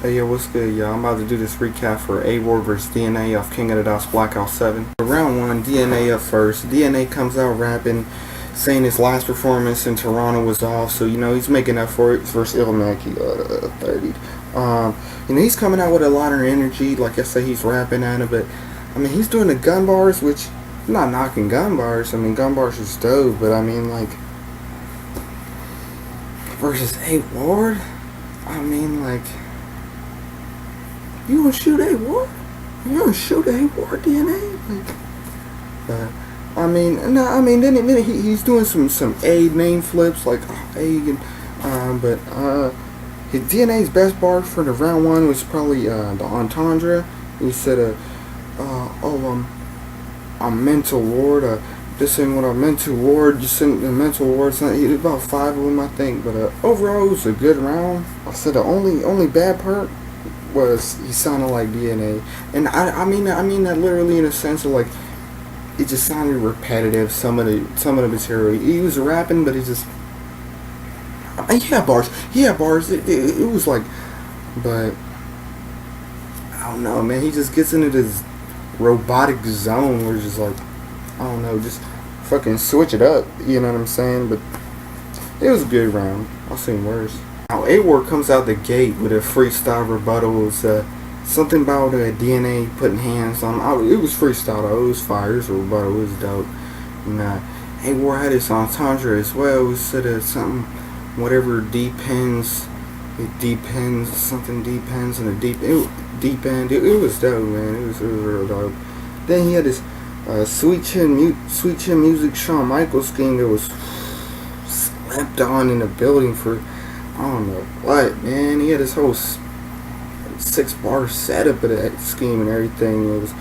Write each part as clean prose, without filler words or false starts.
Hey yo, what's good, y'all? I'm about to do this recap for A-Ward vs DNA off KOTD Blackout 7. For round 1, DNA up first. DNA comes out rapping, saying his last performance in Toronto was off, so you know he's making up for it versus Ilmaki 30. He's coming out with a lot of energy. Like I say, he's rapping at it, but I mean he's doing the gun bars, which I'm not knocking gun bars. I mean gun bars is dope, but I mean like versus A-Ward, I mean like. You gonna shoot A-Ward? You gonna shoot A-Ward DNA? Then he's doing some A name flips like A but his DNA's best bar for the round 1 was probably the entendre. He said I'm mental ward. Just saying what I mental ward. Just saying the mental ward. He did about 5 of them, I think. But overall, it was a good round. I said the only bad part was he sounded like DNA, and I mean that literally in a sense of like it just sounded repetitive. Some of the material he was rapping, but he had bars. It was like, but I don't know, man. He just gets into this robotic zone where it's just like I don't know, just fucking switch it up. You know what I'm saying? But it was a good round. I've seen worse. Now, A-Ward comes out the gate with a freestyle rebuttal. It was something about DNA putting hands on him. It was freestyle though. It was fire. It was a rebuttal. It was dope. And A-Ward had his entendre as well. It was something, whatever depends. It depends. Something depends in the deep end. It was dope, man. It was real dope. Then he had this Sweet Chin Music Shawn Michaels scheme that was slept on in the building for I don't know what, man. He had his whole 6-bar setup of that scheme and everything. It was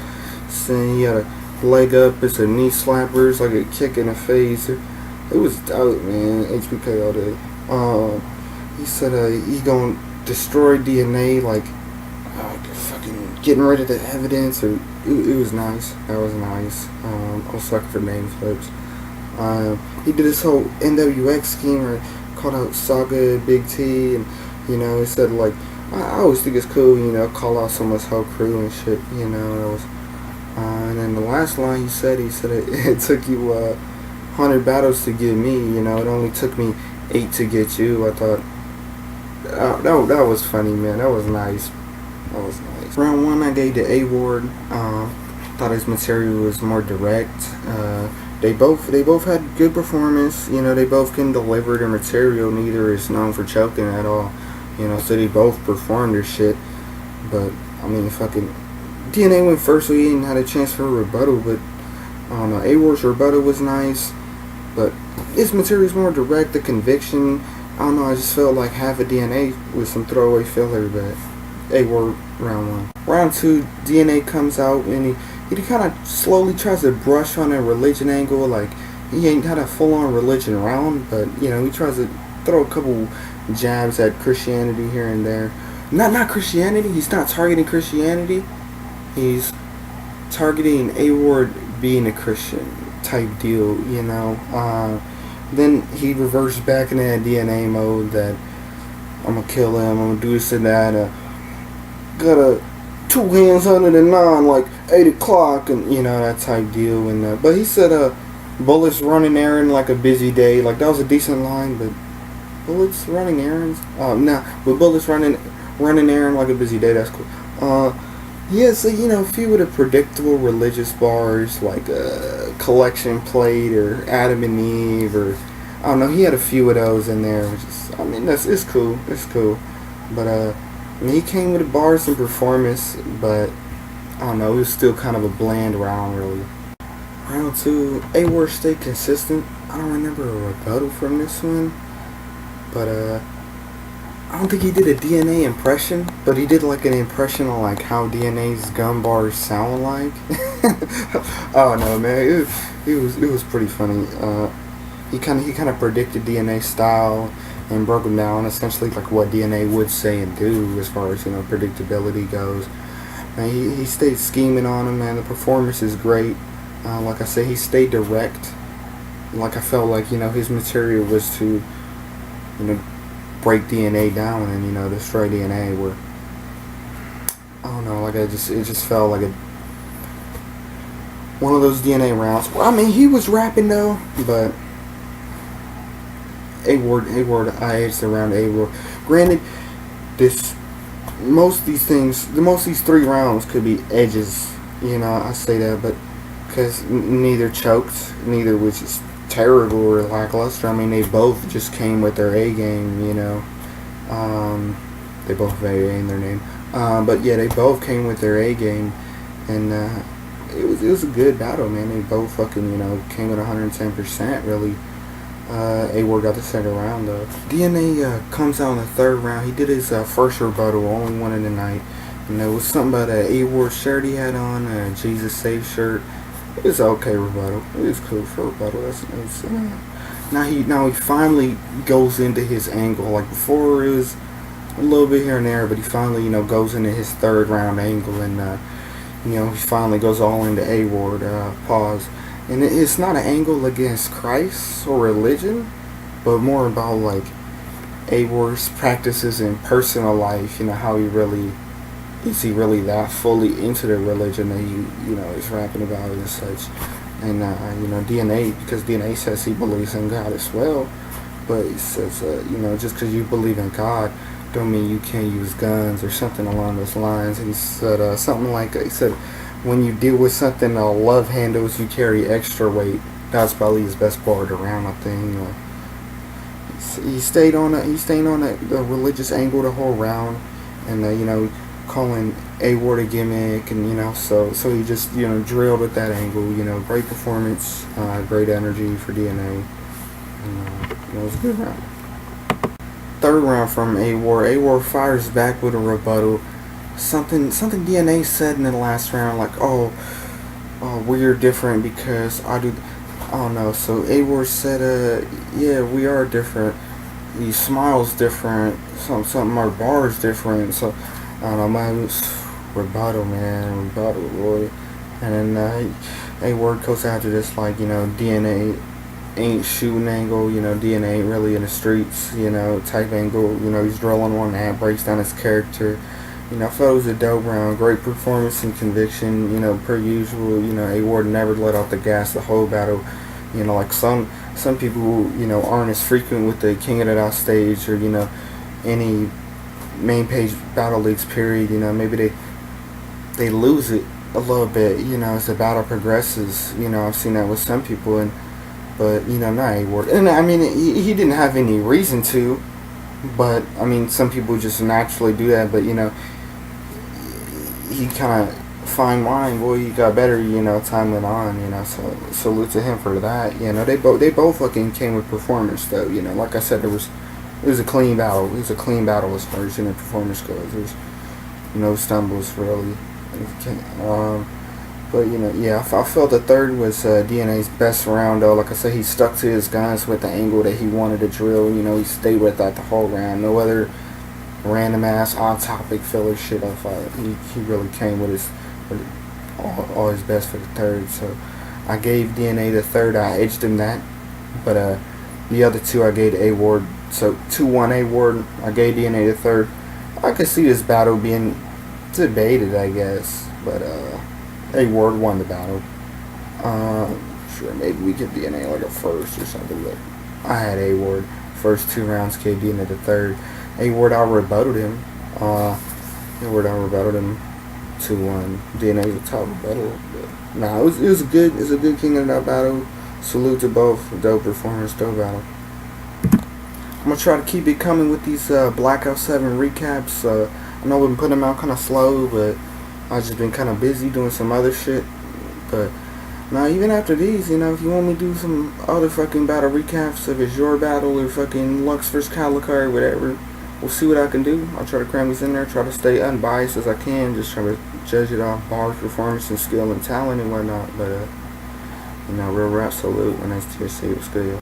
saying he had a leg up, it's a knee slapper, it's like a kick in the face. It was dope, man. HBK all day. He said he gonna destroy DNA, like fucking getting rid of the evidence. Or it was nice. That was nice. I was sucking for name flips. He did this whole NWX scheme where called out Saga, Big T, and you know, he said like I always think it's cool, you know, call out someone's whole crew and shit, you know. That was, and then the last line he said it took you 100 battles to get me, you know. It only took me 8 to get you. I thought that was funny, man. That was nice. That was nice. Round 1, I gave the A-Ward. Thought his material was more direct. They both had good performance. You know, they both can deliver their material. Neither is known for choking at all. You know, so they both performed their shit. But I mean, fucking DNA went first, so he didn't have a chance for a rebuttal. But I don't know. A-Ward's rebuttal was nice, but his material is more direct. The conviction, I don't know. I just felt like half of DNA with some throwaway filler. But A-Ward round 1. Round 2, DNA comes out and he kind of slowly tries to brush on a religion angle. Like he ain't got a full-on religion round, but you know he tries to throw a couple jabs at Christianity here and there. Not Christianity. He's not targeting Christianity. He's targeting A-Ward being a Christian type deal. You know. Then he reverts back into that DNA mode that I'm gonna kill him. I'm gonna do this and that. Got a 2 hands under the 9 like 8 o'clock and you know that type deal. And but he said bullets running errand like a busy day. Like that was a decent line, but bullets running errands, but bullets running errand like a busy day, that's cool. Yeah, so you know, a few of the predictable religious bars like Collection Plate or Adam and Eve, or I don't know, he had a few of those in there, which is, I mean, it's cool, but I mean, he came with the bars and performance, but I don't know, it was still kind of a bland round, really. Round 2, A-Ward stayed consistent. I don't remember a rebuttal from this one, but I don't think he did a DNA impression, but he did like an impression on like how DNA's gun bars sound like. I don't know, man. It was pretty funny. He kind of predicted DNA style and broke them down essentially like what DNA would say and do as far as, you know, predictability goes. And he stayed scheming on him, man. The performance is great. Like I say, he stayed direct. Like I felt like, you know, his material was to, you know, break DNA down and, you know, destroy DNA. Where I don't know, like it just felt like one of those DNA rounds. Well, I mean, he was rapping though, but A Ward, I edged around A Ward. Granted, this most of these 3 rounds could be edges. I say that, but because neither choked, neither was just terrible or lackluster. I mean, they both just came with their A game. They both have A in their name. But yeah, they both came with their A game, and it was a good battle, man. They both fucking came at 110%. Really, A Ward got the second round though. DNA comes out in the third round. He did his first rebuttal, only one in the night, and there was something about A Ward shirt he had on, a Jesus Save shirt. It was an okay rebuttal. It was cool for a rebuttal. Now he finally goes into his angle. Like before, it was a little bit here and there, but he finally goes into his third round angle, and he finally goes all into A Ward. Pause. And it's not an angle against Christ or religion, but more about like A Ward's practices in personal life. How he really is he really that fully into the religion that he is rapping about and such. And DNA, because DNA says he believes in God as well, but he says just because you believe in God don't mean you can't use guns or something along those lines. And he said something like he said, when you deal with something love handles, you carry extra weight. That's probably his best part around, I think. He stayed on the religious angle the whole round, and calling A Ward a gimmick, and so he just drilled at that angle. Great performance, great energy for DNA, and it was a good round. Third round from A Ward. A Ward fires back with a rebuttal. Something DNA said in the last round, like, oh, we're different because I don't know. So A Ward said, yeah, we are different. He smiles different. Something our bar is different. So I don't know, man. Rebuttal, boy. And then A Ward goes after this, like, DNA ain't shooting angle, DNA ain't really in the streets, type angle. He's drilling on that, breaks down his character. I thought it was a dope round. Great performance and conviction, per usual. A Ward never let off the gas the whole battle. Like some people who, aren't as frequent with the King of the Dot stage or, any main page battle leagues period, maybe they lose it a little bit, as the battle progresses. I've seen that with some people, but not A Ward. And I mean, he didn't have any reason to, but I mean, some people just naturally do that. But he kind of fine wine, boy. He got better, time went on. So salute to him for that. They both fucking came with performance though. Like I said, it was a clean battle. It was a clean battle as far as performance goes. There's no stumbles really. But yeah, I felt the third was DNA's best round though. Like I said, he stuck to his guns with the angle that he wanted to drill. He stayed with that the whole round. No other random ass on topic filler shit. I thought he really came with all his best for the third. So I gave DNA the third. I edged him that, but the other two I gave A Ward. So 2-1 A Ward. I gave DNA the third. I could see this battle being debated, I guess, but A Ward won the battle. Sure, maybe we give DNA like a first or something, but I had A Ward. First 2 rounds, gave DNA the third. A Ward out rebutted him. 2-1. DNA was a top rebuttal. But nah, it was a good King of the Dot battle. Salute to both. Dope performance, dope battle. I'm gonna try to keep it coming with these Blackout 7 recaps. I know we've been putting them out kind of slow, but I've just been kind of busy doing some other shit. But now, even after these, if you want me to do some other fucking battle recaps, if it's your battle or fucking Lux vs. Calicari, whatever, we'll see what I can do. I'll try to cram these in there, try to stay unbiased as I can, just try to judge it off bars, performance, and skill and talent and whatnot. But real rap salute, and that's TSC. What's good, yo?